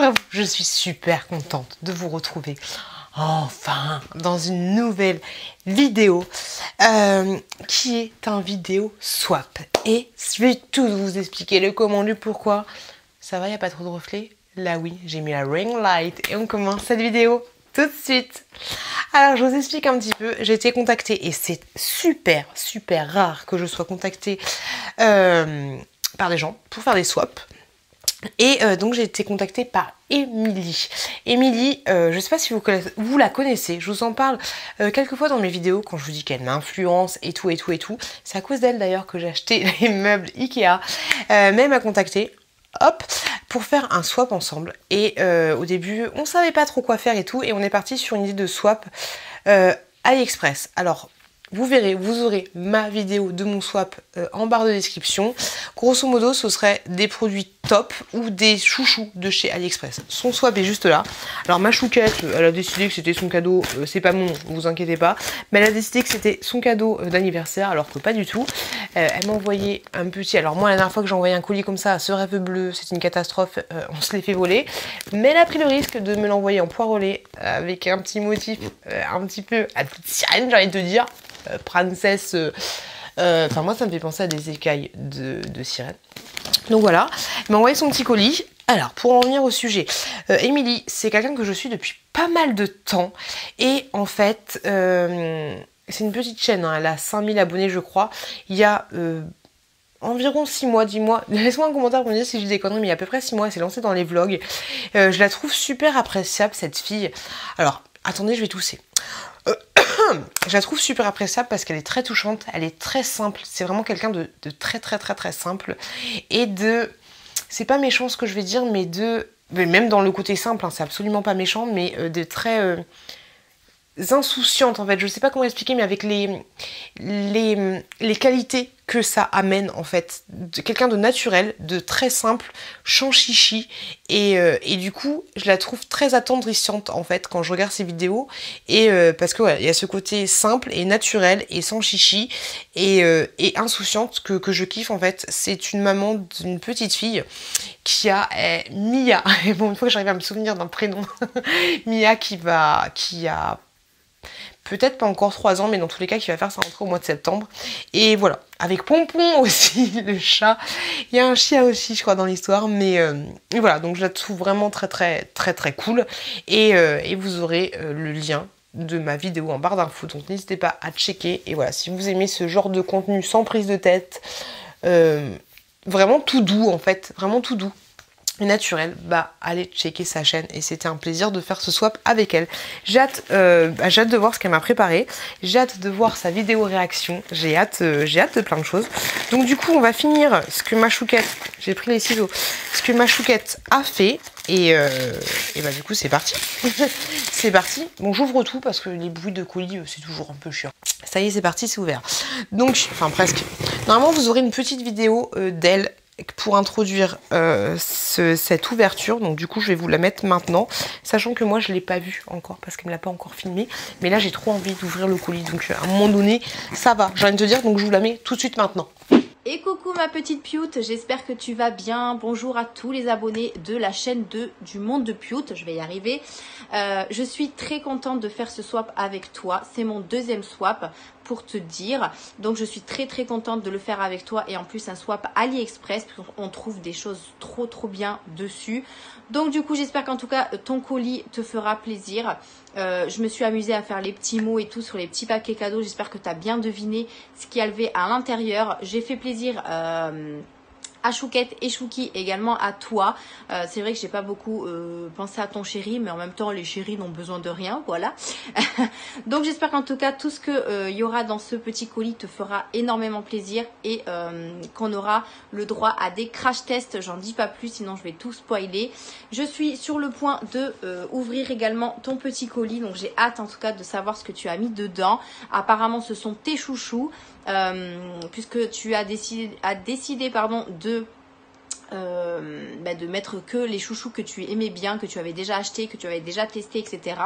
Bonjour à vous, je suis super contente de vous retrouver enfin dans une nouvelle vidéo qui est un vidéo swap. Et je vais tout vous expliquer le comment, le pourquoi. Ça va, il n'y a pas trop de reflets? Là oui, j'ai mis la ring light et on commence cette vidéo tout de suite. Alors je vous explique un petit peu, j'ai été contactée et c'est super rare que je sois contactée par des gens pour faire des swaps. Et donc j'ai été contactée par Émilie. Émilie, je ne sais pas si vous la connaissez, je vous en parle quelques fois dans mes vidéos quand je vous dis qu'elle m'influence et tout. C'est à cause d'elle d'ailleurs que j'ai acheté les meubles Ikea. Mais elle m'a contactée, hop, pour faire un swap ensemble. Et au début, on savait pas trop quoi faire et tout, et on est parti sur une idée de swap AliExpress. Alors, vous verrez, vous aurez ma vidéo de mon swap en barre de description. Grosso modo, ce serait des produits top ou des chouchous de chez AliExpress. Son swap est juste là. Alors ma chouquette, elle a décidé que c'était son cadeau. C'est pas mon nom, vous inquiétez pas. Mais elle a décidé que c'était son cadeau d'anniversaire, alors que pas du tout. Elle m'a envoyé un petit... Alors moi, la dernière fois que j'ai envoyé un colis comme ça, ce rêve bleu, c'est une catastrophe. On se l'est fait voler. Mais elle a pris le risque de me l'envoyer en poirolé avec un petit motif un petit peu à toute sirène, j'ai envie de te dire. Princesse, enfin moi ça me fait penser à des écailles de sirène. Donc voilà, elle m'a envoyé son petit colis. Alors pour en venir au sujet, Émilie, c'est quelqu'un que je suis depuis pas mal de temps. Et en fait, c'est une petite chaîne, hein, elle a 5000 abonnés je crois. Il y a environ 6 mois, 10 mois. Laisse-moi un commentaire pour me dire si je dis des conneries, mais il y a à peu près 6 mois, elle s'est lancée dans les vlogs. Je la trouve super appréciable cette fille. Alors, attendez, je vais tousser. Je la trouve super appréciable parce qu'elle est très touchante, elle est très simple, c'est vraiment quelqu'un de très simple et c'est pas méchant ce que je vais dire, mais même dans le côté simple, hein, c'est absolument pas méchant, mais de très insouciante en fait, je sais pas comment expliquer, mais avec les qualités que ça amène en fait, quelqu'un de naturel, de très simple, chichi et du coup je la trouve très attendrissante en fait quand je regarde ses vidéos et parce que ouais, il y a ce côté simple et naturel et sans chichi et insouciante que je kiffe en fait. C'est une maman d'une petite fille qui a Mia, et bon une fois que j'arrive à me souvenir d'un prénom Mia qui a peut-être pas encore 3 ans, mais dans tous les cas qui va faire sa rentrée au mois de septembre. Et voilà, avec Pompon aussi, le chat. Il y a un chien aussi, je crois, dans l'histoire. Mais et voilà, donc je la trouve vraiment très cool. Et vous aurez le lien de ma vidéo en barre d'infos. Donc n'hésitez pas à checker. Et voilà, si vous aimez ce genre de contenu sans prise de tête, vraiment tout doux en fait, vraiment tout doux. Naturel, bah allez checker sa chaîne et c'était un plaisir de faire ce swap avec elle. J'ai hâte de voir ce qu'elle m'a préparé, j'ai hâte de voir sa vidéo réaction, j'ai hâte de plein de choses. Donc du coup on va finir ce que ma chouquette, j'ai pris les ciseaux, ce que ma chouquette a fait et bah du coup c'est parti. C'est parti. Bon j'ouvre tout parce que les bruits de colis c'est toujours un peu chiant. Ça y est c'est parti, c'est ouvert. Donc, enfin presque. Normalement vous aurez une petite vidéo d'elle pour introduire cette ouverture, donc du coup je vais vous la mettre maintenant, sachant que moi je l'ai pas vue encore parce qu'elle me l'a pas encore filmé, mais là j'ai trop envie d'ouvrir le colis, donc à un moment donné ça va, j'ai envie de te dire, donc je vous la mets tout de suite maintenant. Et coucou ma petite Pioute, j'espère que tu vas bien. Bonjour à tous les abonnés de la chaîne du monde de Pioute, je vais y arriver. Je suis très contente de faire ce swap avec toi, c'est mon deuxième swap pour te dire. Donc je suis très contente de le faire avec toi et en plus un swap AliExpress, on trouve des choses trop bien dessus. Donc du coup j'espère qu'en tout cas ton colis te fera plaisir. Je me suis amusée à faire les petits mots et tout sur les petits paquets cadeaux. J'espère que tu as bien deviné ce qu'il y avait à l'intérieur. J'ai fait plaisir à Chouquette et Chouki, également à toi. C'est vrai que j'ai pas beaucoup pensé à ton chéri, mais en même temps les chéris n'ont besoin de rien, voilà. Donc j'espère qu'en tout cas tout ce que y aura dans ce petit colis te fera énormément plaisir et qu'on aura le droit à des crash tests. J'en dis pas plus, sinon je vais tout spoiler. Je suis sur le point de ouvrir également ton petit colis, donc j'ai hâte en tout cas de savoir ce que tu as mis dedans. Apparemment ce sont tes chouchous. Puisque tu as décidé pardon, de de mettre que les chouchous que tu aimais bien, que tu avais déjà acheté, que tu avais déjà testé, etc.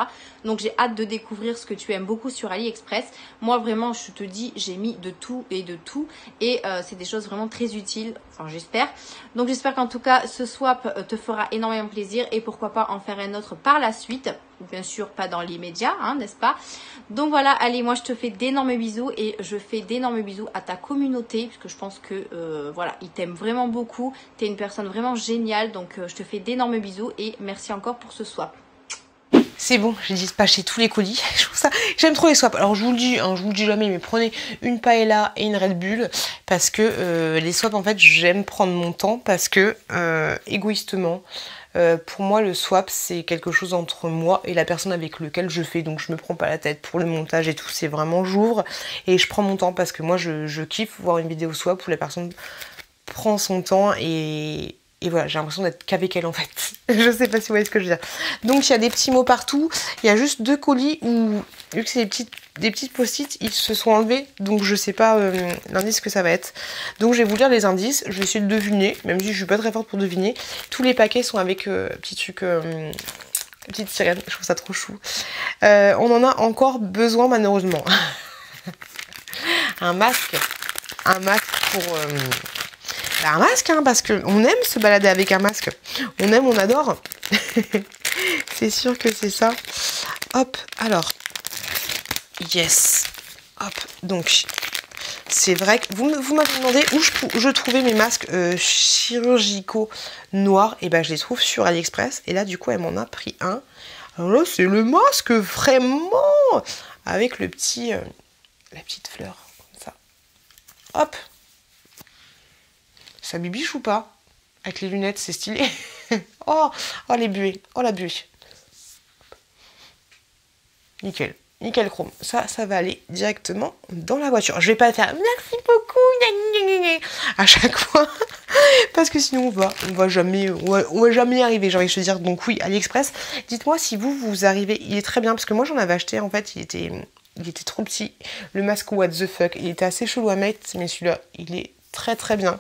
Donc j'ai hâte de découvrir ce que tu aimes beaucoup sur AliExpress. Moi vraiment je te dis, j'ai mis de tout et c'est des choses vraiment très utiles, enfin j'espère. Donc j'espère qu'en tout cas ce swap te fera énormément plaisir et pourquoi pas en faire un autre par la suite. Bien sûr pas dans l'immédiat, hein, n'est-ce pas? Donc voilà, allez, moi je te fais d'énormes bisous et je fais d'énormes bisous à ta communauté puisque je pense que voilà, ils t'aiment vraiment beaucoup. Tu es une personne vraiment géniale, donc je te fais d'énormes bisous et merci encore pour ce swap. C'est bon, j'ai dispatché tous les colis. Je trouve ça, j'aime trop les swaps. Alors je vous le dis, hein, je vous le dis jamais, mais prenez une paella et une Red Bull parce que les swaps en fait j'aime prendre mon temps parce que égoïstement. Pour moi le swap c'est quelque chose entre moi et la personne avec laquelle je fais, donc je me prends pas la tête pour le montage et tout, c'est vraiment j'ouvre et je prends mon temps parce que moi je kiffe voir une vidéo swap où la personne prend son temps et voilà, j'ai l'impression d'être qu'avec elle en fait. Je sais pas si vous voyez ce que je veux dire. Donc il y a des petits mots partout, il y a juste 2 colis où, vu que c'est des petites post-it, ils se sont enlevés, donc je sais pas l'indice que ça va être. Donc je vais vous lire les indices, je vais essayer de deviner, même si je suis pas très forte pour deviner. Tous les paquets sont avec petit truc, petite sirène, je trouve ça trop chou. On en a encore besoin malheureusement. Un masque pour... un masque, hein, parce qu'on aime se balader avec un masque. On aime, on adore. C'est sûr que c'est ça. Hop, alors. Yes. Hop, donc. C'est vrai que vous m'avez demandé où je trouvais mes masques chirurgicaux noirs. Et ben je les trouve sur AliExpress. Et là, du coup, elle m'en a pris un. Alors là, c'est le masque, vraiment. Avec le petit... la petite fleur, comme ça. Hop. Ça bibiche ou pas? Avec les lunettes, c'est stylé. Oh les buées. Oh la buée. Nickel. Nickel chrome. Ça va aller directement dans la voiture. Je vais pas faire merci beaucoup à chaque fois. Parce que sinon on va jamais y arriver, j'ai envie de te dire. Donc oui, AliExpress. Dites-moi si vous arrivez. Il est très bien parce que moi j'en avais acheté en fait. Il était trop petit. Le masque what the fuck. Il était assez chelou à mettre, mais celui-là, il est très bien.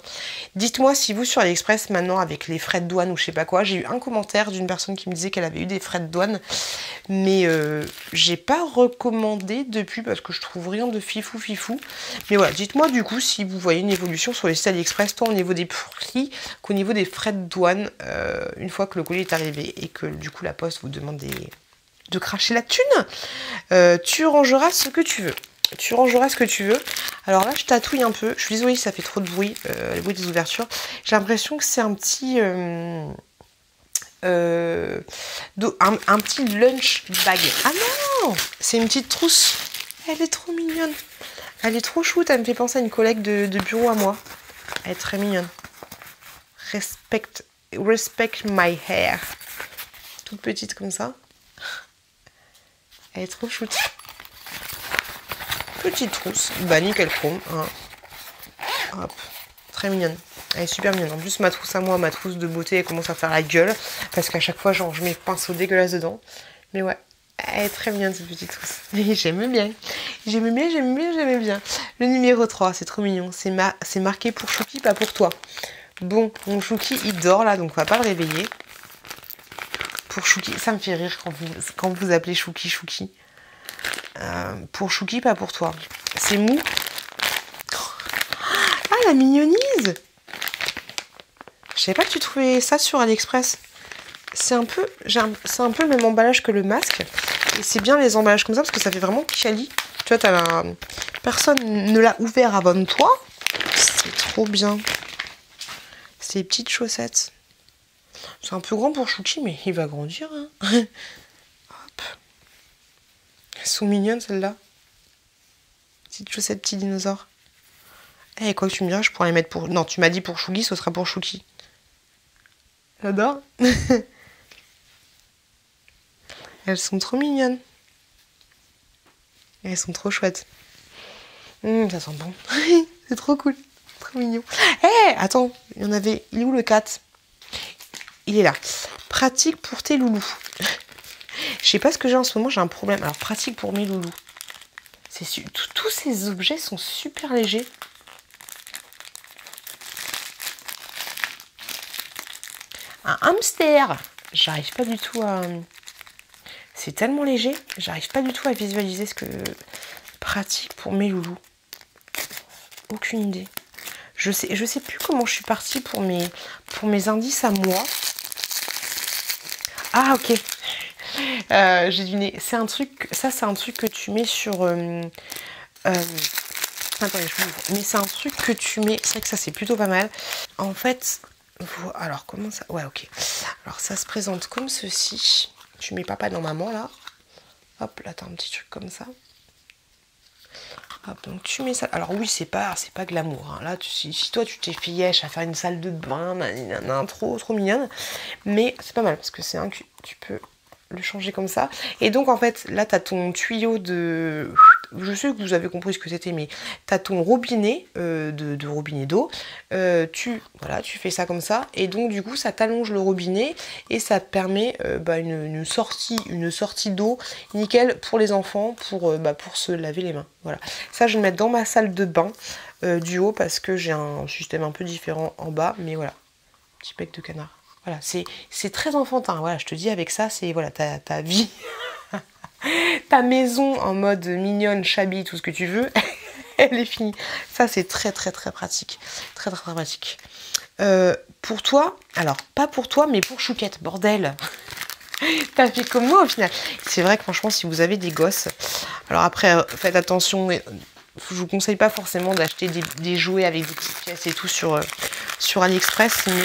Dites-moi si vous sur AliExpress maintenant avec les frais de douane ou je sais pas quoi, j'ai eu un commentaire d'une personne qui me disait qu'elle avait eu des frais de douane, mais j'ai pas recommandé depuis parce que je trouve rien de fifou. Mais voilà, dites-moi du coup si vous voyez une évolution sur les sites AliExpress, tant au niveau des prix qu'au niveau des frais de douane une fois que le colis est arrivé et que du coup la poste vous demande de cracher la thune. Tu rangeras ce que tu veux. Tu rangeras ce que tu veux. Alors là, je tatouille un peu. Je suis désolée si ça fait trop de bruit, le bruit des ouvertures. J'ai l'impression que c'est un petit... un petit lunch bag. Ah non! C'est une petite trousse. Elle est trop mignonne. Elle est trop chouette. Elle me fait penser à une collègue de bureau à moi. Elle est très mignonne. Respect my hair. Toute petite comme ça. Elle est trop chouette. Petite trousse, bah nickel chrome, hein. Hop, très mignonne, elle est super mignonne. En plus ma trousse à moi, ma trousse de beauté, elle commence à faire la gueule parce qu'à chaque fois genre je mets pinceau dégueulasse dedans. Mais ouais, elle est très mignonne cette petite trousse. J'aime bien. Le numéro 3, c'est trop mignon, c'est marqué pour Chouki, pas pour toi. Bon, mon Chouki il dort là, donc on va pas le réveiller. Pour Chouki, ça me fait rire quand vous appelez Chouki. Pour Chouki, pas pour toi. C'est mou. Ah, la mignonise. Je savais pas que tu trouvais ça sur AliExpress. C'est un peu le même emballage que le masque. Et c'est bien les emballages comme ça parce que ça fait vraiment quali. Tu vois, personne ne l'a ouvert avant toi. C'est trop bien. Ces petites chaussettes. C'est un peu grand pour Chouki, mais il va grandir. Hein. Hop. Elles sont mignonnes celles-là. Petites chaussettes, petits dinosaures. Eh, quoi que tu me diras, je pourrais les mettre pour... Non, tu m'as dit pour Chouki, ce sera pour Chouki. J'adore. Elles sont trop mignonnes. Elles sont trop chouettes. Ça sent bon. C'est trop cool. Trop mignon. Eh, attends, il y en avait... Il est où le 4 ? Il est là. Pratique pour tes loulous. Je sais pas ce que j'ai en ce moment, j'ai un problème. Alors, pratique pour mes loulous. Tous ces objets sont super légers. Un hamster. J'arrive pas du tout à... C'est tellement léger, j'arrive pas du tout à visualiser ce que... Pratique pour mes loulous. Aucune idée. Je sais plus comment je suis partie pour mes indices à moi. Ah, ok. J'ai deviné. C'est un truc... Ça, c'est un truc que tu mets sur... attendez, je m'ouvre. Mais c'est un truc que tu mets... C'est vrai que ça, c'est plutôt pas mal. En fait... Alors, comment ça... Ouais, ok. Alors, ça se présente comme ceci. Tu mets papa dans maman, là. Hop, là, t'as un petit truc comme ça. Hop, donc tu mets ça. Alors oui, c'est pas glamour. Hein. Là, si toi tu t'es fièche à faire une salle de bain, trop mignonne. Mais c'est pas mal parce que c'est un que tu peux le changer comme ça. Et donc en fait, là, t'as ton tuyau de... Je sais que vous avez compris ce que c'était, mais t'as ton robinet de robinet d'eau. Tu fais ça comme ça. Et donc du coup, ça t'allonge le robinet et ça te permet une sortie d'eau nickel pour les enfants, pour se laver les mains. Voilà. Ça, je vais le mettre dans ma salle de bain du haut parce que j'ai un système un peu différent en bas. Mais voilà, petit bec de canard. Voilà, c'est très enfantin. Voilà, je te dis, avec ça, c'est voilà, ta vie, ta maison en mode mignonne, shabby, tout ce que tu veux, elle est finie. Ça, c'est très pratique. Très pratique. Pour toi, alors, pas pour toi, mais pour Chouquette, bordel. T'as fait comme moi au final. C'est vrai que franchement, si vous avez des gosses, alors après, faites attention. Je vous conseille pas forcément d'acheter des jouets avec des petites pièces et tout sur AliExpress, mais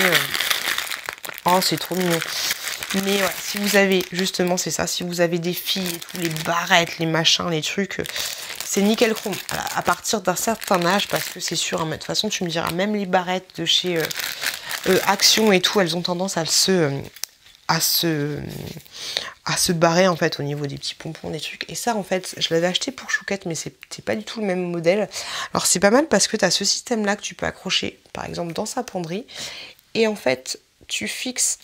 oh, c'est trop mignon. Mais ouais, si vous avez, justement, c'est ça, si vous avez des filles et tout, les barrettes, les machins, les trucs, c'est nickel chrome. Voilà, à partir d'un certain âge, parce que c'est sûr, hein, mais de toute façon, tu me diras, même les barrettes de chez Action et tout, elles ont tendance à se barrer en fait au niveau des petits pompons, des trucs. Et ça en fait je l'avais acheté pour Chouquette, mais c'est pas du tout le même modèle. Alors c'est pas mal parce que tu as ce système là que tu peux accrocher par exemple dans sa penderie et en fait tu fixes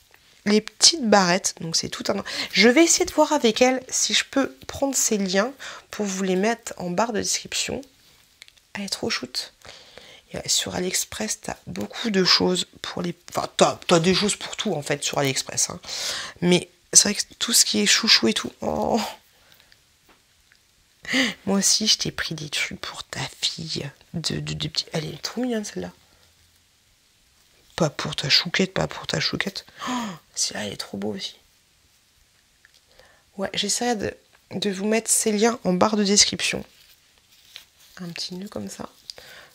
les petites barrettes. Donc c'est tout un... Je vais essayer de voir avec elle si je peux prendre ces liens pour vous les mettre en barre de description. Elle est trop shoot. Sur AliExpress, t'as beaucoup de choses pour les... Enfin, t'as des choses pour tout, en fait, sur AliExpress. Hein. Mais c'est vrai que tout ce qui est chouchou et tout... Oh. Moi aussi, je t'ai pris des trucs pour ta fille. De petits... Elle est trop mignonne, celle-là. Pas pour ta chouquette, pas pour ta chouquette. Oh, celle-là, elle est trop beau aussi. Ouais, j'essaierai de vous mettre ces liens en barre de description. Un petit nœud comme ça.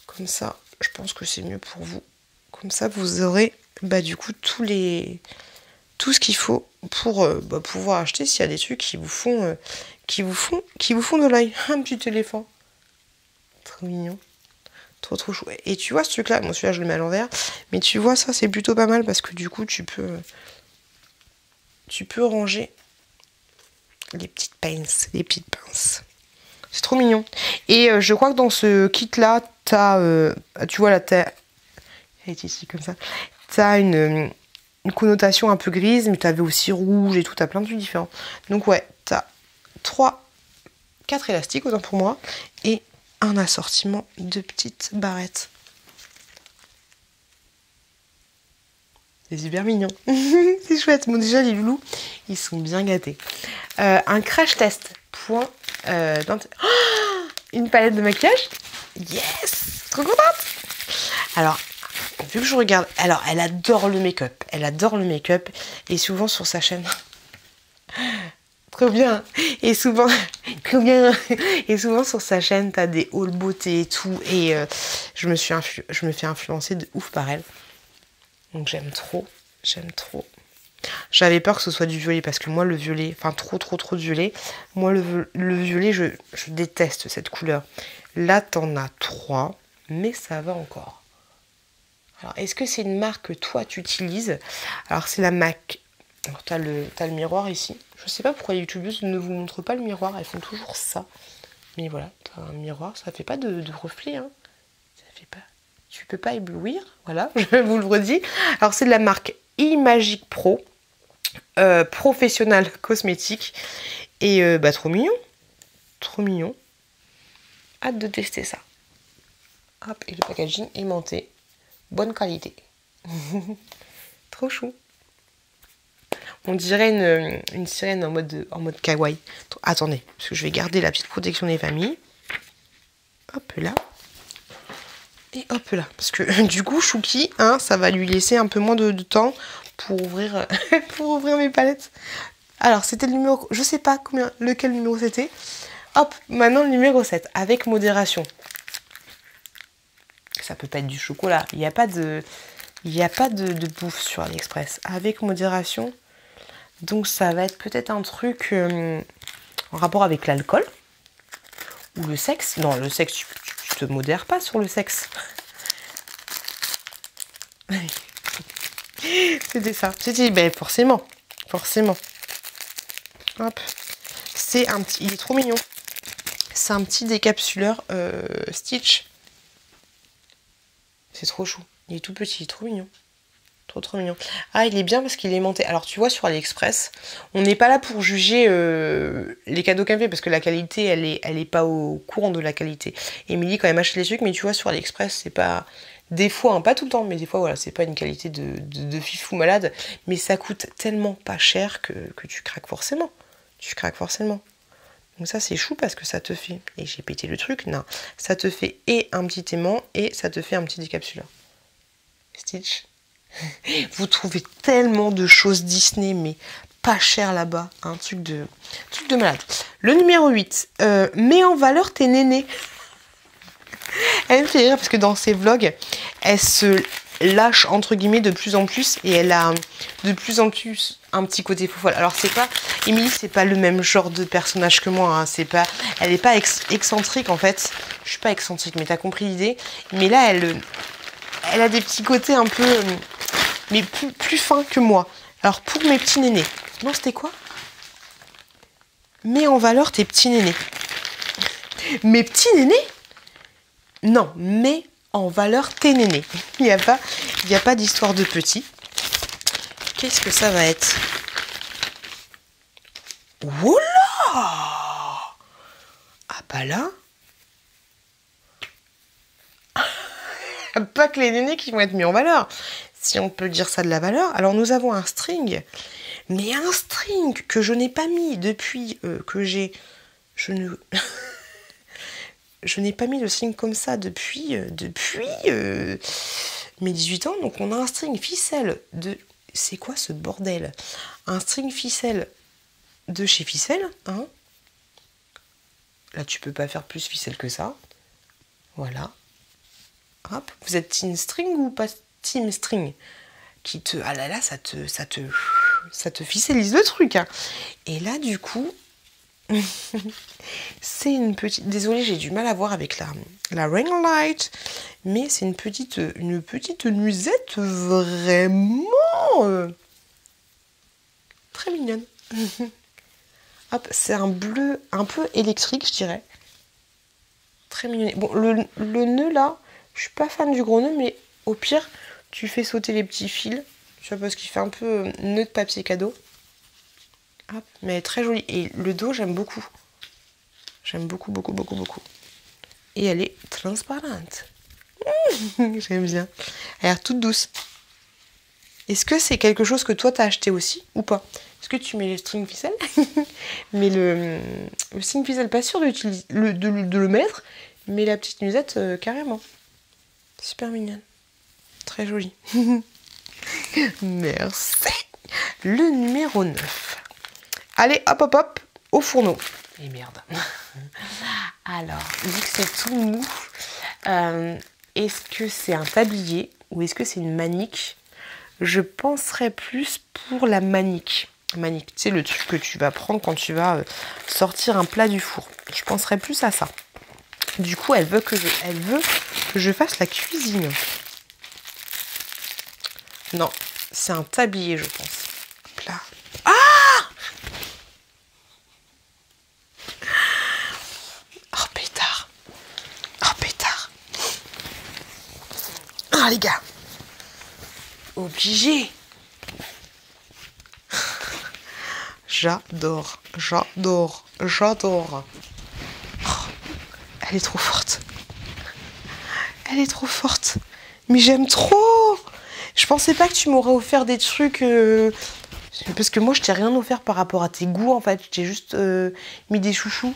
Comme ça, je pense que c'est mieux pour vous. Comme ça, vous aurez du coup tout ce qu'il faut pour pouvoir acheter s'il y a des trucs qui vous font de l'œil. Un petit éléphant. Trop mignon. Trop chou. Et tu vois ce truc là, bon celui-là je le mets à l'envers, mais tu vois ça c'est plutôt pas mal parce que du coup tu peux ranger les petites pinces, C'est trop mignon. Et je crois que dans ce kit là, t'as, tu vois la tête, elle est ici comme ça. T'as une connotation un peu grise, mais t'avais aussi rouge et tout, t'as plein de trucs différents. Donc ouais, t'as 4 élastiques, autant pour moi, et un assortiment de petites barrettes. C'est super mignon. C'est chouette. Bon, déjà, les loulous, ils sont bien gâtés. Un crash test. Point. Une palette de maquillage. Yes! Trop contente! Alors, vu que je regarde... Alors, elle adore le make-up. Elle adore le make-up. Et souvent sur sa chaîne... Trop bien. Et souvent... Trop bien. Et souvent sur sa chaîne, t'as des hauls beauté et tout. Et je me fais influencer de ouf par elle. Donc j'aime trop. J'avais peur que ce soit du violet parce que moi le violet, enfin trop de violet. Moi le violet, je déteste cette couleur. Là t'en as 3, mais ça va encore. Alors est-ce que c'est une marque que toi tu utilises? Alors c'est la MAC. Alors t'as le miroir ici. Je sais pas pourquoi les youtubeuses ne vous montrent pas le miroir, elles font toujours ça. Mais voilà, t'as un miroir, ça fait pas de reflet, hein. Ça fait pas... Tu peux pas éblouir, voilà, je vous le redis. Alors c'est de la marque Imagic Pro, Professional Cosmétique. Et trop mignon. Hâte de tester ça. Hop, et le packaging aimanté, bonne qualité. Trop chou. On dirait une sirène en mode kawaii. Attendez, parce que je vais garder la petite protection des familles. Hop là. Et hop là. Parce que du coup, Chouki, hein, ça va lui laisser un peu moins de temps pour ouvrir, pour ouvrir mes palettes. Alors, c'était le numéro... Je sais pas lequel numéro c'était. Hop, maintenant le numéro 7, avec modération. Ça peut pas être du chocolat. Il n'y a pas de bouffe sur AliExpress. Avec modération. Donc ça va être peut-être un truc en rapport avec l'alcool. Ou le sexe. Non, le sexe, tu te modères pas sur le sexe. C'était ça. C'était, ben forcément. Forcément. Hop. C'est un petit... Il est trop mignon. C'est un petit décapsuleur Stitch. C'est trop chou. Il est tout petit, il est trop mignon. Trop mignon. Ah, il est bien parce qu'il est aimanté. Alors, tu vois, sur AliExpress, on n'est pas là pour juger les cadeaux qu'elle fait parce que la qualité, elle est pas au courant de la qualité. Émilie, quand elle achète les trucs, mais tu vois, sur AliExpress, c'est pas... Des fois, hein, pas tout le temps, mais des fois, voilà, c'est pas une qualité de fifou malade. Mais ça coûte tellement pas cher que tu craques forcément. Tu craques forcément. Donc ça, c'est chou parce que ça te fait... Et j'ai pété le truc, non. Ça te fait et un petit aimant et ça te fait un petit décapsuleur. Stitch. Vous trouvez tellement de choses Disney, mais pas cher là-bas. Un truc de malade. Le numéro 8. Mets en valeur tes nénés. Elle me fait rire parce que dans ses vlogs, elle se lâche entre guillemets de plus en plus et elle a de plus en plus un petit côté fofolle. Alors c'est pas... Émilie, c'est pas le même genre de personnage que moi. Hein. C'est pas... Elle est pas excentrique en fait. Je suis pas excentrique, mais t'as compris l'idée. Mais là, elle a des petits côtés un peu... mais plus fins que moi. Alors pour mes petits nénés. Non, c'était quoi? Mets en valeur tes petits nénés. Mes petits nénés? Non, mets en valeur tes nénés. Il n'y a pas d'histoire de petits. Qu'est-ce que ça va être? Oula! Ah bah là... Pas que les nénés qui vont être mis en valeur. Si on peut dire ça de la valeur. Alors nous avons un string. Mais un string que je n'ai pas mis depuis que j'ai... Je n'ai pas mis de string comme ça depuis mes 18 ans. Donc on a un string ficelle de... C'est quoi ce bordel? Un string ficelle de chez Ficelle. Hein. Là tu peux pas faire plus ficelle que ça. Voilà. Hop. Vous êtes team string ou pas team string? Qui te... Ah là là, ça te ficellise le truc. Hein. Et là du coup... c'est une petite... Désolée, j'ai du mal à voir avec la ring light, mais c'est une petite nuisette vraiment très mignonne. Hop, c'est un bleu un peu électrique, je dirais. Très mignon. Bon, le nœud là, je suis pas fan du gros nœud, mais au pire, tu fais sauter les petits fils. Tu vois, parce qu'il fait un peu nœud de papier cadeau. Hop, mais très jolie. Et le dos, j'aime beaucoup. J'aime beaucoup. Et elle est transparente. J'aime bien. Elle a l'air toute douce. Est-ce que c'est quelque chose que toi, t'as acheté aussi ou pas? Est-ce que tu mets les string ficelle? Mais le string ficelle, pas sûr de le mettre. Mais la petite nuisette, carrément. Super mignonne. Très jolie. Merci. Le numéro 9. Allez, hop, au fourneau. Et merde. Alors, vu que c'est tout mou, est-ce que c'est un tablier ou est-ce que c'est une manique? Je penserais plus pour la manique. Manique, tu sais, le truc que tu vas prendre quand tu vas sortir un plat du four. Je penserais plus à ça. Du coup, elle veut que je fasse la cuisine. Non, c'est un tablier, je pense. Hop là. Ah! Oh, pétard. Oh, pétard. Ah, les gars. Obligé. J'adore. Oh, elle est trop forte. Mais j'aime trop. Je pensais pas que tu m'aurais offert des trucs Parce que moi, je t'ai rien offert par rapport à tes goûts, en fait. Je t'ai juste mis des chouchous.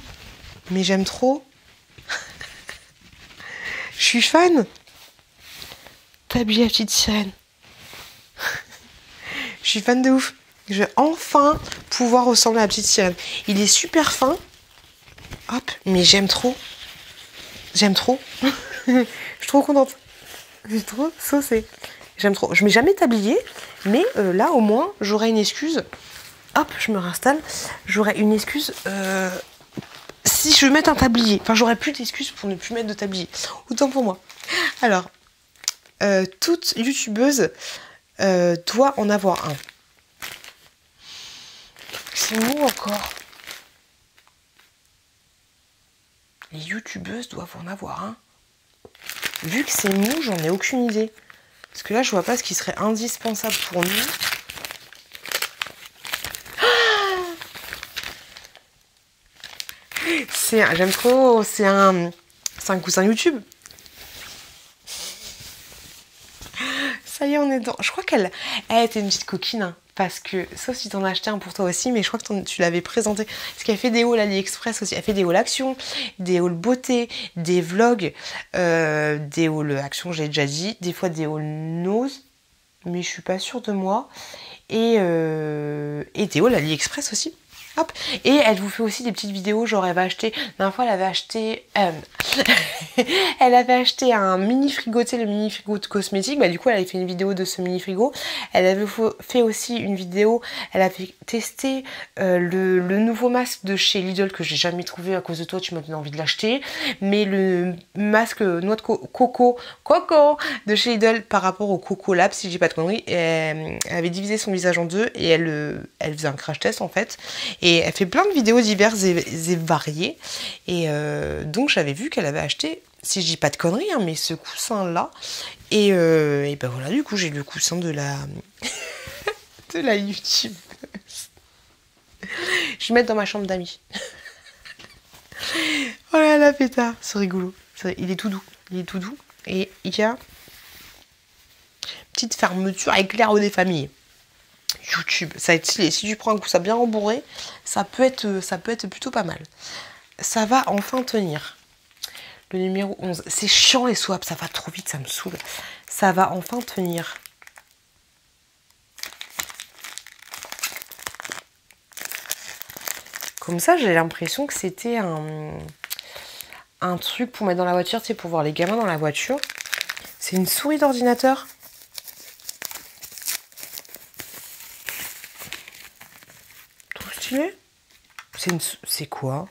Mais j'aime trop. Je suis fan. T'habilles la petite sirène. Je suis fan de ouf. Je vais enfin pouvoir ressembler à la petite sirène. Il est super fin. Hop, mais j'aime trop. J'aime trop. Je suis trop contente. Je suis trop saucée. J'aime trop. Je mets jamais de tablier, mais là au moins j'aurai une excuse. Hop, je me réinstalle. J'aurai une excuse si je veux mettre un tablier. Enfin, j'aurai plus d'excuses pour ne plus mettre de tablier. Autant pour moi. Alors, toute youtubeuse doit en avoir un. C'est mou encore. Les youtubeuses doivent en avoir un. Vu que c'est mou, j'en ai aucune idée. Parce que là, je vois pas ce qui serait indispensable pour nous. J'aime trop, c'est un coussin YouTube. Ça y est, on est dedans. Je crois qu'elle était une petite coquine, hein, parce que, sauf si t'en as acheté un pour toi aussi, mais je crois que tu l'avais présenté. Parce qu'elle fait des hauls AliExpress aussi. Elle fait des hauls action, des hauls beauté, des vlogs, des hauls action, j'ai déjà dit, des fois des hauls nose, mais je suis pas sûre de moi. Et des hauls AliExpress aussi. Hop. Et elle vous fait aussi des petites vidéos, genre elle va acheter, la dernière fois elle avait acheté elle avait acheté un mini frigo, tu sais, le mini frigo de cosmétiques, bah du coup elle avait fait une vidéo de ce mini frigo. Elle avait fait aussi une vidéo, elle avait testé le nouveau masque de chez Lidl que j'ai jamais trouvé à cause de toi, tu m'as donné envie de l'acheter, mais le masque noix de coco de chez Lidl par rapport au Coco Lab, si j'ai pas de conneries, elle avait divisé son visage en deux et elle faisait un crash test en fait. Et elle fait plein de vidéos diverses et variées. Et donc j'avais vu qu'elle avait acheté, si je dis pas de conneries, hein, mais ce coussin-là. Et ben voilà, du coup j'ai le coussin de la de la YouTube. Je vais mettre dans ma chambre d'amis. Oh là là, pétard, c'est rigolo. Il est tout doux. Il est tout doux. Et il y a petite fermeture éclair des familles. YouTube, ça va être stylé. Si tu prends un coussin bien rembourré, ça peut être plutôt pas mal. Ça va enfin tenir. Le numéro 11. C'est chiant les swaps, ça va trop vite, ça me saoule. Ça va enfin tenir. Comme ça, j'ai l'impression que c'était un truc pour mettre dans la voiture, tu sais, pour voir les gamins dans la voiture. C'est une souris d'ordinateur. C'est quoi?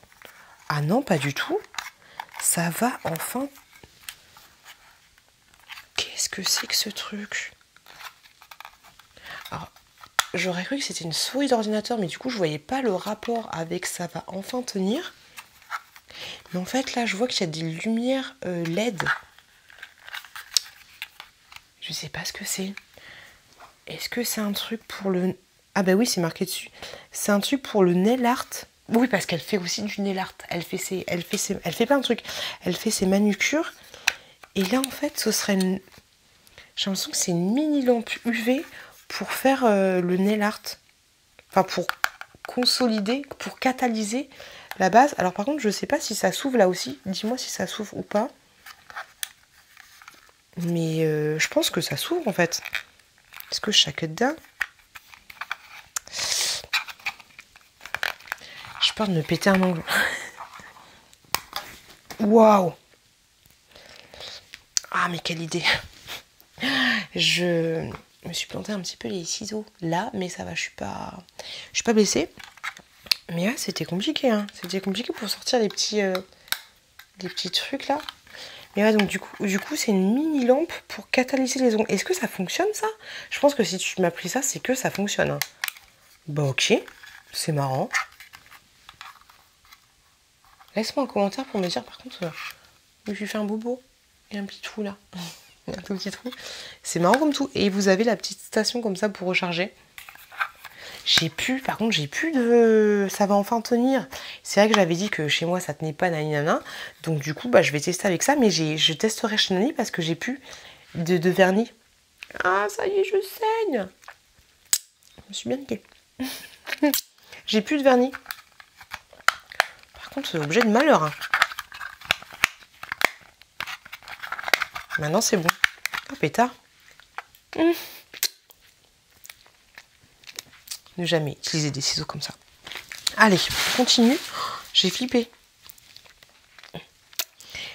Ah non, pas du tout. Ça va enfin. Qu'est-ce que c'est que ce truc? Alors, j'aurais cru que c'était une souris d'ordinateur, mais du coup, je voyais pas le rapport avec ça va enfin tenir. Mais en fait, là, je vois qu'il y a des lumières LED. Je sais pas ce que c'est. Est-ce que c'est un truc pour le... Ah bah oui, c'est marqué dessus. C'est un truc pour le nail art. Oui, parce qu'elle fait aussi du nail art. Elle fait plein de trucs. Elle fait ses manucures. Et là, en fait, ce serait une... J'ai l'impression que c'est une mini lampe UV pour faire le nail art. Enfin, pour consolider, pour catalyser la base. Alors, par contre, je sais pas si ça s'ouvre là aussi. Dis-moi si ça s'ouvre ou pas. Mais je pense que ça s'ouvre, en fait. Est-ce que je chaque dedans? J'ai peur de me péter un ongle. Waouh! Ah, mais quelle idée! Je me suis planté un petit peu les ciseaux là, mais ça va, je suis pas blessée. Mais ouais, c'était compliqué, hein. C'était compliqué pour sortir les petits trucs là. Mais ouais, donc du coup, c'est une mini lampe pour catalyser les ongles. Est-ce que ça fonctionne ça? Je pense que si tu m'as pris ça, c'est que ça fonctionne. Hein. Bah ok, c'est marrant. Laisse-moi un commentaire pour me dire par contre, je lui fais un bobo et un petit trou là. Un tout petit trou. C'est marrant comme tout. Et vous avez la petite station comme ça pour recharger. Par contre, j'ai plus de... Ça va enfin tenir. C'est vrai que j'avais dit que chez moi, ça tenait pas, naninana. Donc du coup, bah, je vais tester avec ça. Mais je testerai chez Nani parce que j'ai plus de vernis. Ah, ça y est, je saigne. Je me suis bien niquée. J'ai plus de vernis. Par contre, c'est objet de malheur. Hein. Maintenant, c'est bon. Oh, pétard. Ne jamais utiliser des ciseaux comme ça. Allez, on continue. J'ai flippé.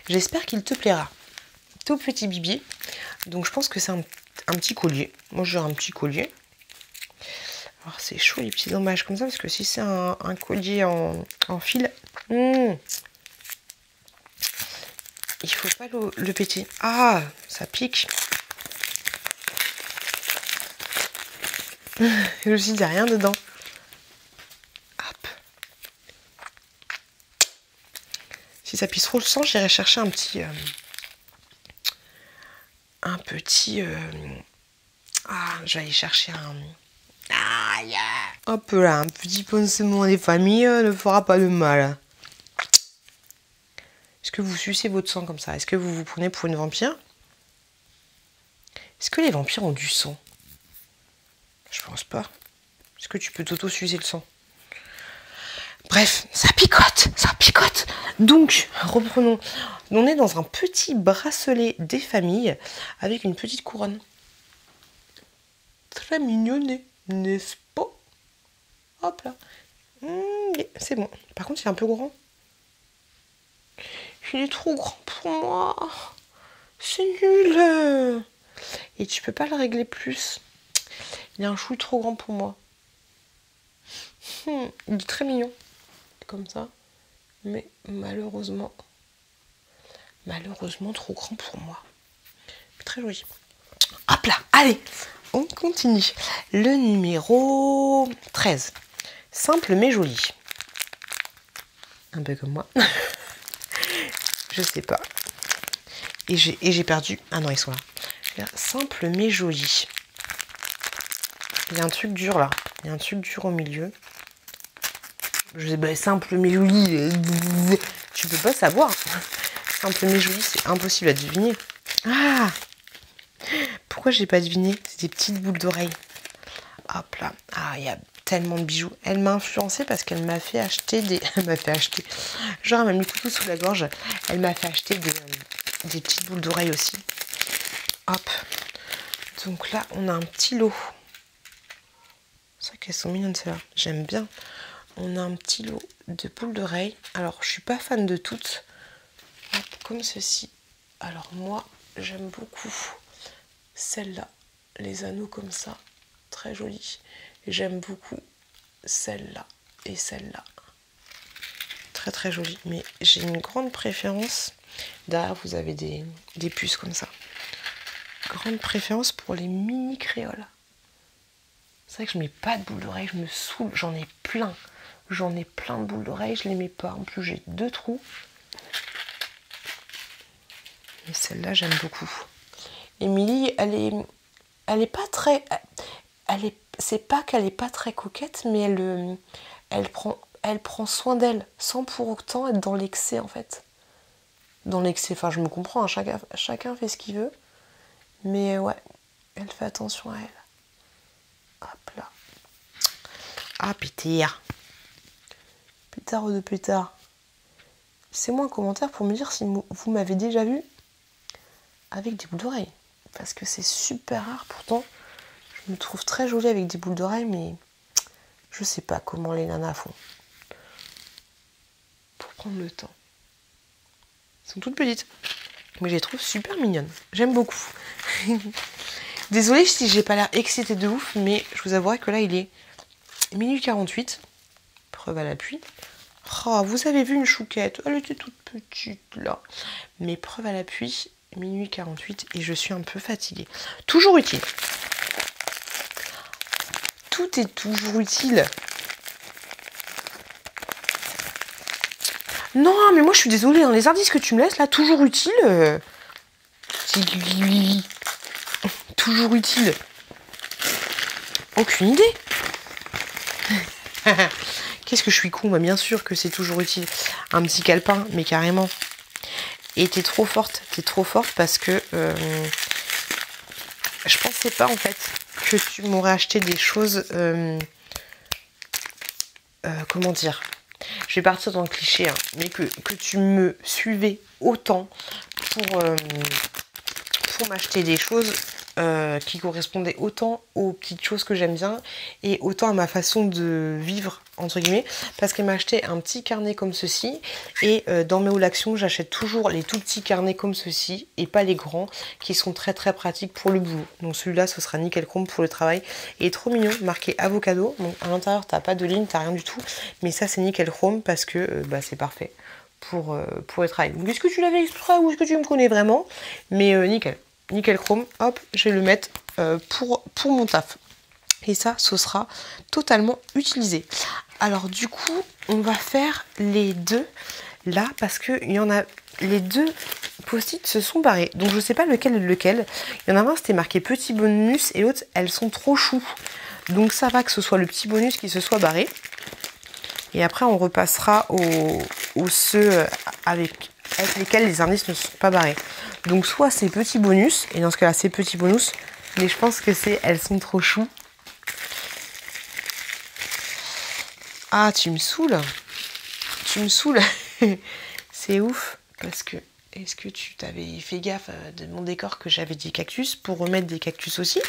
J'espère qu'il te plaira. Tout petit bibi. Donc, je pense que c'est un petit collier. Moi, j'ai un petit collier. Alors, c'est chaud les petits emballages comme ça, parce que si c'est un collier en fil, il faut pas le péter. Ah, ça pique. Je me suis dit, il n'y a rien dedans. Hop. Si ça pisse trop le sang, j'irai chercher un petit... je vais aller chercher un... Hop là, un petit pansement des familles ne fera pas de mal. Est-ce que vous sucez votre sang comme ça? Est-ce que vous vous prenez pour une vampire? Est-ce que les vampires ont du sang? Je pense pas. Est-ce que tu peux t'auto-sucer le sang? Bref, ça picote, ça picote. Donc, reprenons. On est dans un petit bracelet des familles avec une petite couronne. Très mignonné, n'est-ce pas? Hop là. C'est bon. Par contre, il est un peu grand. Il est trop grand pour moi. C'est nul. Et tu peux pas le régler plus. Il est un chouille trop grand pour moi. Il est très mignon. Comme ça. Mais malheureusement trop grand pour moi. Très joli. Hop là, allez, on continue. Le numéro 13. Simple mais joli. Un peu comme moi. Je sais pas. Et j'ai perdu. Ah non, ils sont là. Simple mais joli. Il y a un truc dur là. Il y a un truc dur au milieu. Je sais pas, simple mais joli. Tu peux pas savoir. Simple mais joli, c'est impossible à deviner. Ah! Pourquoi j'ai pas deviné? C'est des petites boules d'oreilles. Hop là. Ah, il y a tellement de bijoux. Elle m'a influencée parce qu'elle m'a fait acheter des... Elle m'a fait acheter... Genre, elle m'a mis le couteau sous la gorge. Elle m'a fait acheter des petites boules d'oreilles aussi. Hop. Donc là, on a un petit lot. C'est vrai qu'elles sont mignonnes, celles-là. J'aime bien. On a un petit lot de boules d'oreilles. Alors, je suis pas fan de toutes. Hop, comme ceci. Alors, moi, j'aime beaucoup celle-là. Les anneaux comme ça. Très jolie. Et j'aime beaucoup celle-là et celle-là. Très très jolie. Mais j'ai une grande préférence. Derrière, vous avez des puces comme ça. Grande préférence pour les mini créoles. C'est vrai que je mets pas de boules d'oreilles, je me saoule. J'en ai plein. J'en ai plein de boules d'oreilles, je les mets pas. En plus, j'ai 2 trous. Mais celle-là, j'aime beaucoup. Émilie, elle est pas très... c'est pas qu'elle est pas très coquette, mais elle prend soin d'elle, sans pour autant être dans l'excès, en fait. Dans l'excès, enfin, je me comprends, hein, chacun fait ce qu'il veut. Mais ouais, elle fait attention à elle. Hop là. Ah, pétard. Pétard de pétard. Laissez-moi un commentaire pour me dire si vous m'avez déjà vu avec des boules d'oreilles. Parce que c'est super rare, pourtant. Je me trouve très jolie avec des boules d'oreilles, mais je sais pas comment les nanas font. Pour prendre le temps. Elles sont toutes petites. Mais je les trouve super mignonnes. J'aime beaucoup. Désolée si j'ai pas l'air excitée de ouf, mais je vous avouerai que là, il est minuit 48. Preuve à l'appui. Oh, vous avez vu une chouquette. Elle était toute petite, là. Mais preuve à l'appui, minuit 48, et je suis un peu fatiguée. Toujours utile. Tout est toujours utile. Non, mais moi, je suis désolée. Hein, les indices que tu me laisses, là, toujours utile. Toujours utile. Aucune idée. Qu'est-ce que je suis con, bah, bien sûr que c'est toujours utile. Un petit calepin, mais carrément. Et t'es trop forte parce que je pensais pas en fait que tu m'aurais acheté des choses comment dire, je vais partir dans le cliché, hein, mais que tu me suivais autant pour m'acheter des choses qui correspondaient autant aux petites choses que j'aime bien et autant à ma façon de vivre, entre guillemets, parce qu'elle m'a acheté un petit carnet comme ceci et dans mes hauts actions j'achète toujours les tout petits carnets comme ceci et pas les grands qui sont très très pratiques pour le boulot. Donc celui-là ce sera nickel chrome pour le travail. Il est trop mignon, marqué avocado. Donc à l'intérieur t'as pas de ligne, t'as rien du tout, mais ça c'est nickel chrome parce que c'est parfait pour le travail. Donc est-ce que tu l'avais exprès ou est-ce que tu me connais vraiment? Mais nickel chrome, hop, je vais le mettre pour mon taf. Et ça, ce sera totalement utilisé. Alors du coup, on va faire les deux là parce que il y en a, les deux post-it se sont barrés. Donc je sais pas lequel est lequel. Il y en a un, c'était marqué petit bonus et l'autre, elles sont trop chou. Donc ça va que ce soit le petit bonus qui se soit barré. Et après, on repassera aux ceux avec lesquels les indices ne sont pas barrés. Donc soit c'est petits bonus, et dans ce cas-là c'est petits bonus, mais je pense que c'est elles sont trop chou. Ah, tu me saoules. Tu me saoules. C'est ouf, parce que est-ce que tu t'avais fait gaffe de mon décor que j'avais des cactus pour remettre des cactus aussi?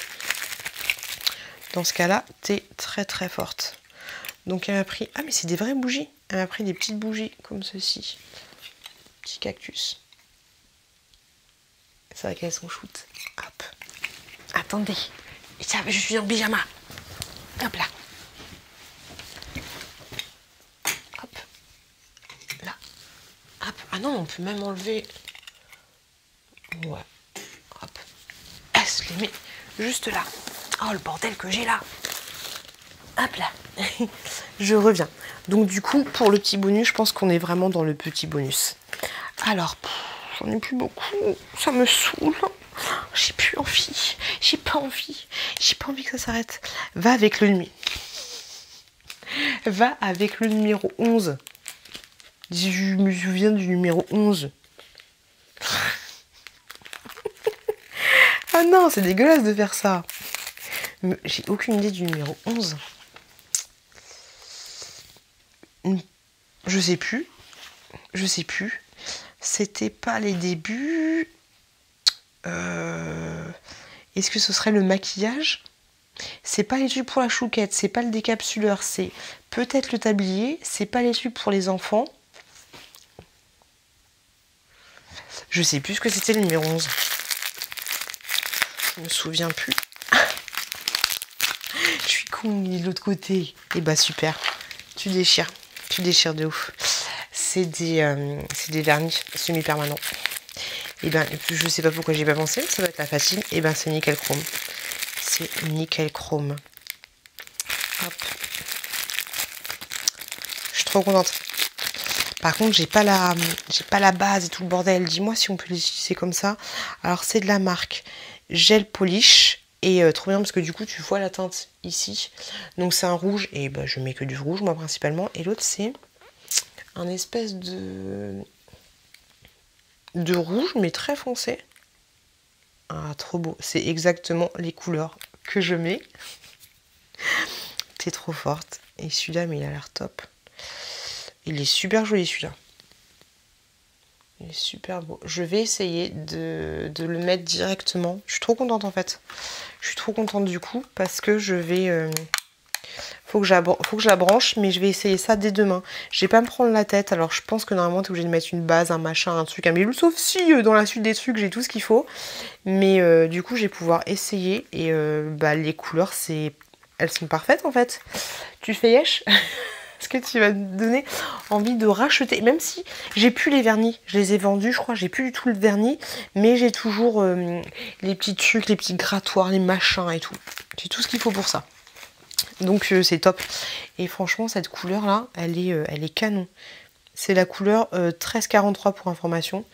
Dans ce cas-là, t'es très très forte. Donc elle m'a pris, ah mais c'est des vraies bougies. Elle m'a pris des petites bougies comme ceci. Petit cactus. C'est vrai qu'elles sont shoot. Hop. Attendez. Je suis en pyjama. Hop là. Hop. Là. Hop. Ah non, on peut même enlever. Ouais. Hop. Elle se les met juste là. Oh le bordel que j'ai là. Hop là. Je reviens. Donc du coup, pour le petit bonus, je pense qu'on est vraiment dans le petit bonus. Alors, j'en ai plus beaucoup. Ça me saoule. J'ai plus envie. J'ai pas envie. J'ai pas envie que ça s'arrête. Va avec le numéro. Va avec le numéro 11. Je me souviens du numéro 11. Ah non, c'est dégueulasse de faire ça. J'ai aucune idée du numéro 11. Je sais plus. Je sais plus. C'était pas les débuts. Est-ce que ce serait le maquillage? C'est pas l'étui pour la chouquette, c'est pas le décapsuleur, c'est peut-être le tablier, c'est pas l'étui pour les enfants. Je sais plus ce que c'était le numéro 11. Je me souviens plus. Je suis con, il est de l'autre côté. Et bah super, tu déchires de ouf. C'est des vernis semi-permanents. Et ben je sais pas pourquoi j'ai pas pensé, ça doit être la facile. Et ben c'est nickel chrome. C'est nickel chrome. Hop. Je suis trop contente. Par contre, j'ai pas la base et tout le bordel. Dis-moi si on peut les utiliser comme ça. Alors c'est de la marque Gel Polish. Et trop bien parce que du coup tu vois la teinte ici. Donc c'est un rouge. Et bah je mets que du rouge moi principalement. Et l'autre c'est un espèce de rouge mais très foncé. Ah trop beau. C'est exactement les couleurs que je mets. T'es trop forte. Et celui-là mais il a l'air top. Il est super joli celui-là. Il est super beau. Je vais essayer de le mettre directement. Je suis trop contente en fait. Je suis trop contente du coup parce que je vais... faut que je la branche, mais je vais essayer ça dès demain. Je vais pas me prendre la tête. Alors je pense que normalement tu es obligé de mettre une base, un machin, un truc, un bidule. Sauf si dans la suite des trucs j'ai tout ce qu'il faut. Mais du coup je vais pouvoir essayer. Et les couleurs elles sont parfaites en fait. Tu fais yesh? Est-ce que tu vas me donner envie de racheter? Même si j'ai plus les vernis, je les ai vendus, je crois, j'ai plus du tout le vernis, mais j'ai toujours les petits trucs, les petits grattoirs, les machins et tout. J'ai tout ce qu'il faut pour ça. Donc c'est top. Et franchement, cette couleur là, elle est canon. C'est la couleur 1343 pour information.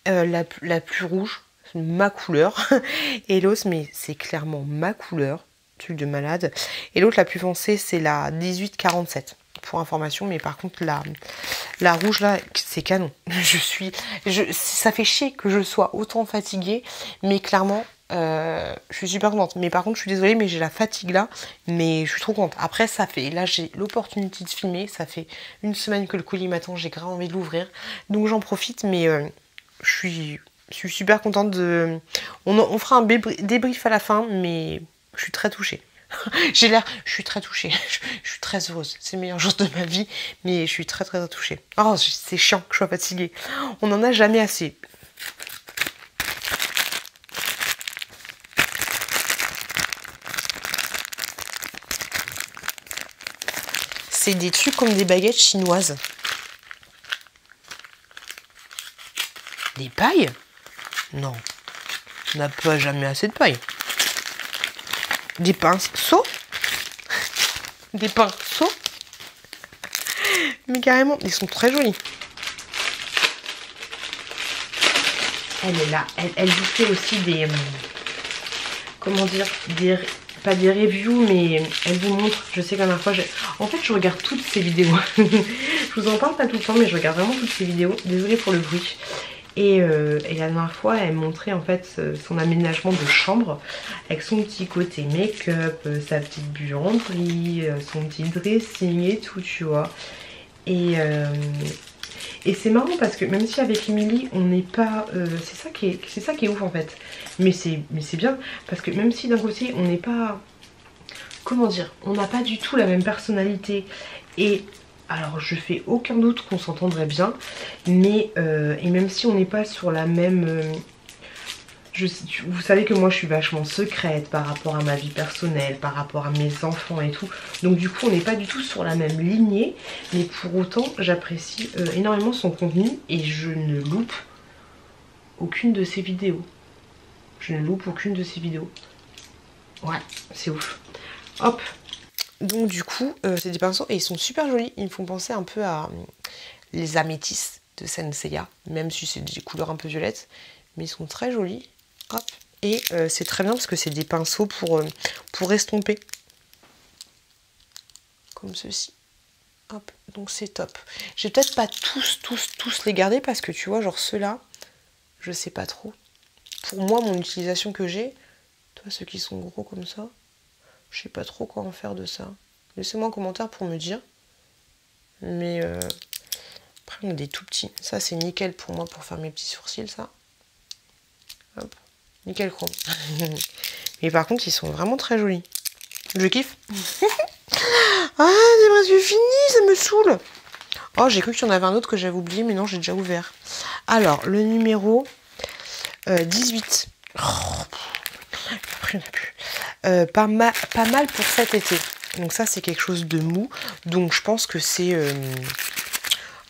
La plus rouge, c'est ma couleur. Et l'autre, mais c'est clairement ma couleur. Truc de malade. Et l'autre, la plus foncée, c'est la 1847. Pour information, mais par contre la rouge là c'est canon. Ça fait chier que je sois autant fatiguée, mais clairement Je suis super contente. Mais par contre, je suis désolée, mais j'ai la fatigue là. Mais je suis trop contente. Après, ça fait... Là, j'ai l'opportunité de filmer. Ça fait une semaine que le colis m'attend. J'ai grave envie de l'ouvrir. Donc, j'en profite. Mais je suis super contente de... On fera un débrief à la fin. Mais je suis très touchée. Je suis très touchée. Je suis très heureuse. C'est le meilleur jour de ma vie. Mais je suis très touchée. Oh, c'est chiant que je sois fatiguée. On n'en a jamais assez. C'est des trucs comme des baguettes chinoises. Des pailles? Non. On n'a pas jamais assez de paille. Des pinceaux? Des pinceaux? Mais carrément, ils sont très jolis. Elle est là. Elle vous fait aussi des... comment dire? Pas des reviews, mais elle vous montre. Je sais qu'à la dernière fois, en fait, je regarde toutes ces vidéos. Je vous en parle pas tout le temps, mais je regarde vraiment toutes ces vidéos. Désolée pour le bruit. Et la dernière fois, elle montrait en fait son aménagement de chambre avec son petit côté make-up, sa petite buanderie, son petit dressing et tout, tu vois. Et c'est marrant parce que même si avec Émilie, on n'est pas... c'est ça qui est ouf en fait. Mais c'est bien parce que même si d'un côté, on n'est pas... comment dire? On n'a pas du tout la même personnalité. Et... alors je fais aucun doute qu'on s'entendrait bien, mais et même si on n'est pas sur la même... vous savez que moi je suis vachement secrète par rapport à ma vie personnelle, par rapport à mes enfants et tout. Donc du coup on n'est pas du tout sur la même lignée, mais pour autant j'apprécie énormément son contenu et je ne loupe aucune de ses vidéos. Je ne loupe aucune de ses vidéos. Ouais, c'est ouf. Hop. Donc du coup, c'est des pinceaux et ils sont super jolis. Ils me font penser un peu à les améthystes de Senseiya, même si c'est des couleurs un peu violettes. Mais ils sont très jolis. Hop. Et c'est très bien parce que c'est des pinceaux pour estomper. Comme ceci. Hop. Donc c'est top. Je vais peut-être pas tous les garder parce que tu vois, genre ceux-là, je sais pas trop. Pour moi, mon utilisation que j'ai, toi ceux qui sont gros comme ça, je sais pas trop quoi en faire de ça. Laissez-moi un commentaire pour me dire. Mais après on a des tout petits. Ça c'est nickel pour moi pour faire mes petits sourcils, ça. Hop. Nickel chrome. Mais par contre ils sont vraiment très jolis. Je kiffe. Ah c'est presque fini, ça me saoule. Oh j'ai cru qu'il y en avait un autre que j'avais oublié, mais non j'ai déjà ouvert. Alors le numéro 18. Oh, après, il n'y en a plus. Pas mal pour cet été. Donc ça c'est quelque chose de mou. Donc je pense que c'est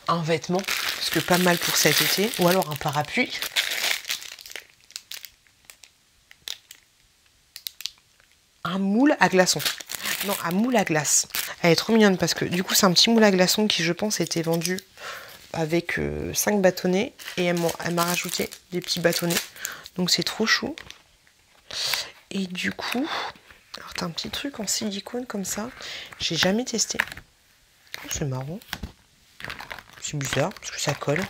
un vêtement. Parce que pas mal pour cet été. Ou alors un parapluie. Un moule à glaçons. Non, un moule à glace. Elle est trop mignonne parce que du coup c'est un petit moule à glaçons qui je pense était vendu avec 5 bâtonnets. Et elle m'a rajouté des petits bâtonnets. Donc c'est trop chou. Et du coup, alors t'as un petit truc en silicone comme ça. J'ai jamais testé. Oh, c'est marrant. C'est bizarre parce que ça colle.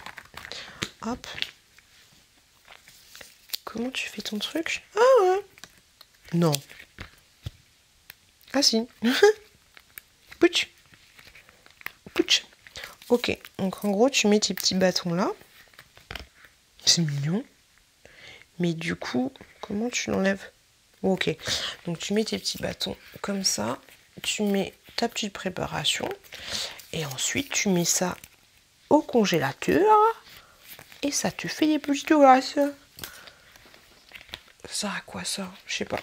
Hop. Comment tu fais ton truc? Ah ouais. Non. Ah si. Pouch. Pouch. Ok. Donc en gros tu mets tes petits bâtons là. C'est mignon. Mais du coup, comment tu l'enlèves? Ok, donc tu mets tes petits bâtons comme ça, tu mets ta petite préparation et ensuite tu mets ça au congélateur et ça te fait des petites glaces. Ça a quoi ça? Je sais pas.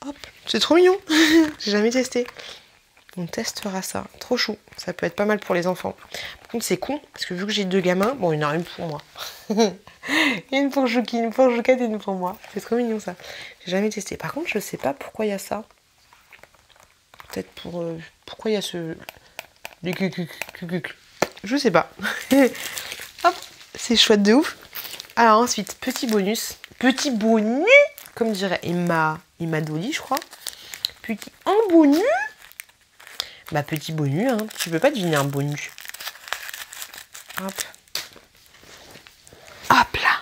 Hop, c'est trop mignon. J'ai jamais testé. On testera ça. Trop chou. Ça peut être pas mal pour les enfants. Par contre c'est con parce que vu que j'ai 2 gamins, bon il y en a une pour moi. Une pour Jouki, une pour Jouquette et une pour moi. C'est trop mignon ça. J'ai jamais testé. Par contre je sais pas pourquoi il y a ça. Peut-être pour... pourquoi il y a ce... Je sais pas. Hop, c'est chouette de ouf. Alors ensuite, petit bonus. Petit bonus, comme dirait Emma Dolly, je crois. Petit en bonus. Bah petit bonus, hein. Tu peux pas deviner un bonus. Hop. Hop là.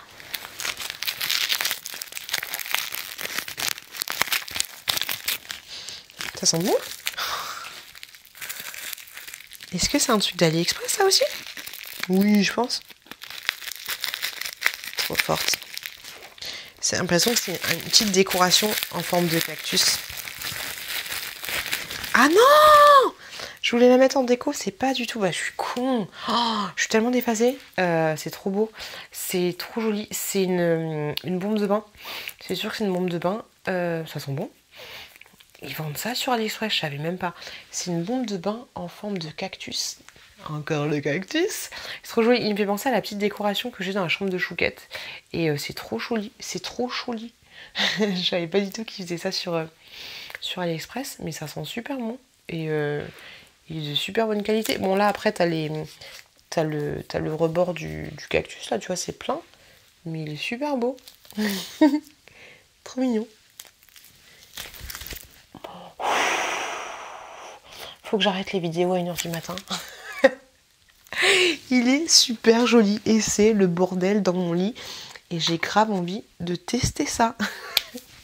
Ça sent bon. Est-ce que c'est un truc d'AliExpress, ça aussi? Oui, je pense. Trop forte. C'est l'impression que c'est une petite décoration en forme de cactus. Ah non! Je voulais la mettre en déco, c'est pas du tout. Bah, je suis con. Oh, je suis tellement déphasée. C'est trop beau. C'est trop joli. C'est une bombe de bain. C'est sûr que c'est une bombe de bain. Ça sent bon. Ils vendent ça sur AliExpress, je savais même pas. C'est une bombe de bain en forme de cactus. Encore le cactus. C'est trop joli. Il me fait penser à la petite décoration que j'ai dans la chambre de Chouquette. Et c'est trop joli. C'est trop joli. Je savais pas du tout qu'ils faisaient ça sur AliExpress. Mais ça sent super bon. Et il est de super bonne qualité. Bon, là, après, t'as le rebord du cactus. Là, tu vois, c'est plein. Mais il est super beau. Trop mignon. Faut que j'arrête les vidéos à 1h du matin. Il est super joli et c'est le bordel dans mon lit. Et j'ai grave envie de tester ça.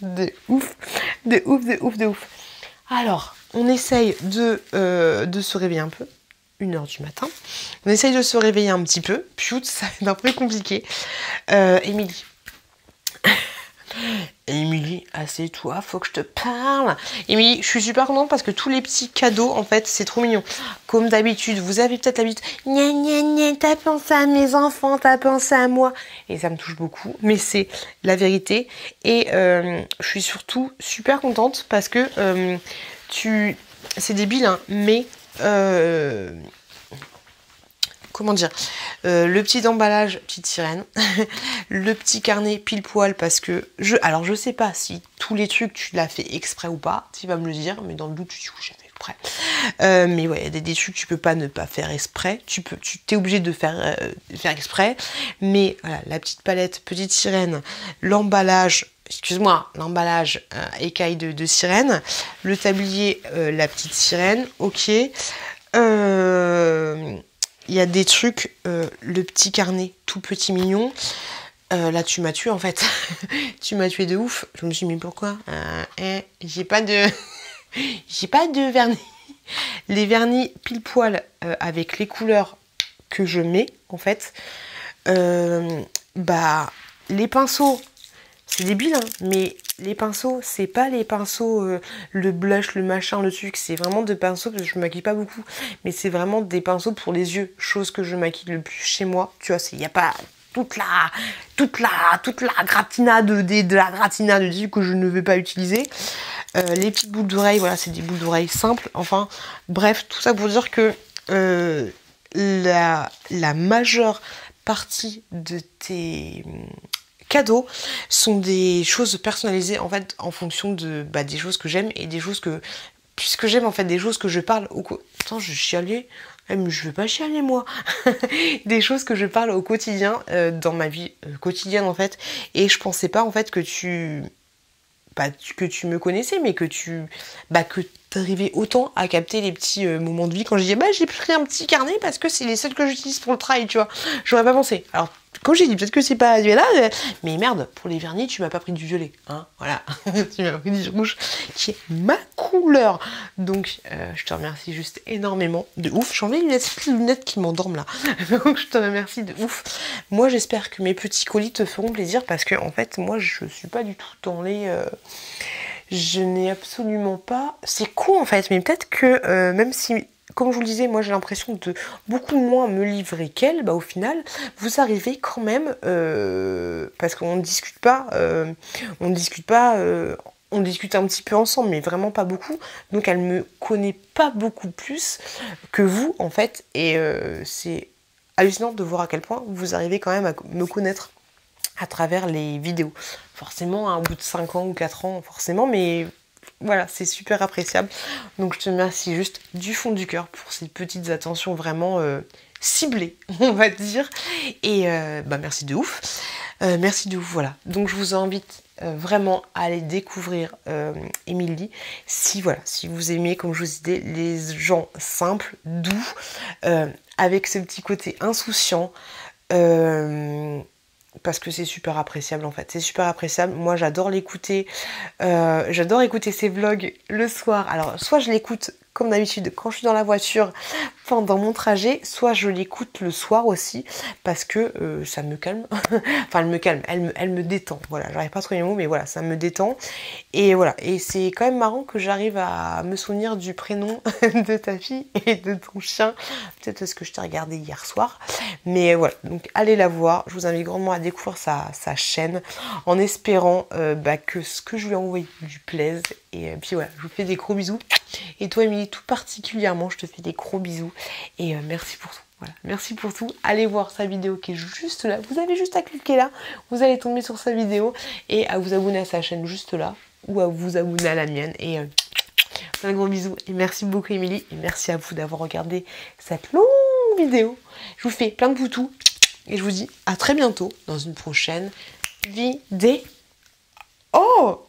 De ouf, de ouf, de ouf, de ouf. Alors, on essaye de se réveiller un peu. 1h du matin. On essaye de se réveiller un petit peu. Piout, ça va être un peu compliqué. Émilie. Émilie, assieds-toi, faut que je te parle. Émilie, je suis super contente parce que tous les petits cadeaux, en fait, c'est trop mignon. Comme d'habitude, vous avez peut-être l'habitude, gna gna gna, t'as pensé à mes enfants, t'as pensé à moi. Et ça me touche beaucoup, mais c'est la vérité. Et je suis surtout super contente parce que c'est débile, hein, mais comment dire, le petit emballage, petite sirène, le petit carnet pile poil parce que alors je sais pas si tous les trucs tu l'as fait exprès ou pas, tu vas me le dire, mais dans le doute tu dis oui j'ai fait exprès. Mais ouais, il y a des trucs que tu peux pas ne pas faire exprès, tu t'es obligé de faire exprès, mais voilà, la petite palette, petite sirène, l'emballage. Excuse-moi, l'emballage écaille de sirène, le tablier, la petite sirène, ok. Il y a des trucs, le petit carnet tout petit mignon. Là, tu m'as tué en fait. Tu m'as tué de ouf. Je me suis dit, mais pourquoi j'ai pas de j'ai pas de vernis. Les vernis pile poil avec les couleurs que je mets en fait. Bah, les pinceaux, c'est débile, hein, mais les pinceaux, c'est pas les pinceaux, le blush, le machin, le truc, c'est vraiment des pinceaux, parce que je me maquille pas beaucoup, mais c'est vraiment des pinceaux pour les yeux, chose que je maquille le plus chez moi, tu vois, il n'y a pas toute la gratinade, de la gratinade dessus que je ne vais pas utiliser. Les petites boucles d'oreilles, voilà, c'est des boucles d'oreilles simples, enfin, bref, tout ça pour dire que la majeure partie de tes cadeaux sont des choses personnalisées en fait en fonction de des choses que j'aime et des choses que puisque j'aime en fait des choses que je parle au attends je chialais mais je veux pas chialer moi. Des choses que je parle au quotidien dans ma vie quotidienne en fait et je pensais pas en fait que tu me connaissais mais que que t'arrivais autant à capter les petits moments de vie quand je disais j'ai pris un petit carnet parce que c'est les seuls que j'utilise pour le travail, tu vois. J'aurais pas pensé. Alors quand j'ai dit peut-être que c'est pas là, mais merde, pour les vernis tu m'as pas pris du violet, hein, voilà. Tu m'as pris du rouge qui est ma couleur. Donc je te remercie juste énormément, de ouf. J'ai envie de lunettes qui m'endorment là. Donc je te remercie de ouf. Moi j'espère que mes petits colis te feront plaisir parce que en fait moi je suis pas du tout dans les je n'ai absolument pas... C'est con en fait, mais peut-être que même si, comme je vous le disais, moi j'ai l'impression de beaucoup moins me livrer qu'elle, au final, vous arrivez quand même, parce qu'on ne discute pas, on discute un petit peu ensemble, mais vraiment pas beaucoup, donc elle me connaît pas beaucoup plus que vous en fait, et c'est hallucinant de voir à quel point vous arrivez quand même à me connaître à travers les vidéos. Forcément, à un bout de 5 ans ou 4 ans, forcément, mais voilà, c'est super appréciable. Donc je te remercie juste du fond du cœur pour ces petites attentions vraiment ciblées, on va dire. Et merci de ouf. Merci de ouf, voilà. Donc je vous invite vraiment à aller découvrir Émilie. Si vous aimez, comme je vous disais, les gens simples, doux, avec ce petit côté insouciant, parce que c'est super appréciable en fait, c'est super appréciable. Moi j'adore l'écouter, j'adore écouter ses vlogs le soir. Alors soit je l'écoute comme d'habitude quand je suis dans la voiture pendant mon trajet, soit je l'écoute le soir aussi parce que ça me calme. Enfin elle me calme, elle me détend. Voilà, j'arrive pas à trouver les mots mais voilà, ça me détend. Et voilà, et c'est quand même marrant que j'arrive à me souvenir du prénom de ta fille et de ton chien. Peut-être parce que je t'ai regardé hier soir. Mais voilà, donc allez la voir. Je vous invite grandement à découvrir sa chaîne en espérant que ce que je lui ai envoyé lui plaise. Et puis voilà, je vous fais des gros bisous. Et toi, Émilie, tout particulièrement, je te fais des gros bisous. Et merci pour tout. Voilà, merci pour tout. Allez voir sa vidéo qui est juste là. Vous avez juste à cliquer là. Vous allez tomber sur sa vidéo et à vous abonner à sa chaîne juste là. Ou à vous abonner à la mienne. Et plein de gros bisous. Et merci beaucoup, Émilie. Et merci à vous d'avoir regardé cette longue vidéo. Je vous fais plein de poutous. Et je vous dis à très bientôt dans une prochaine vidéo. Oh!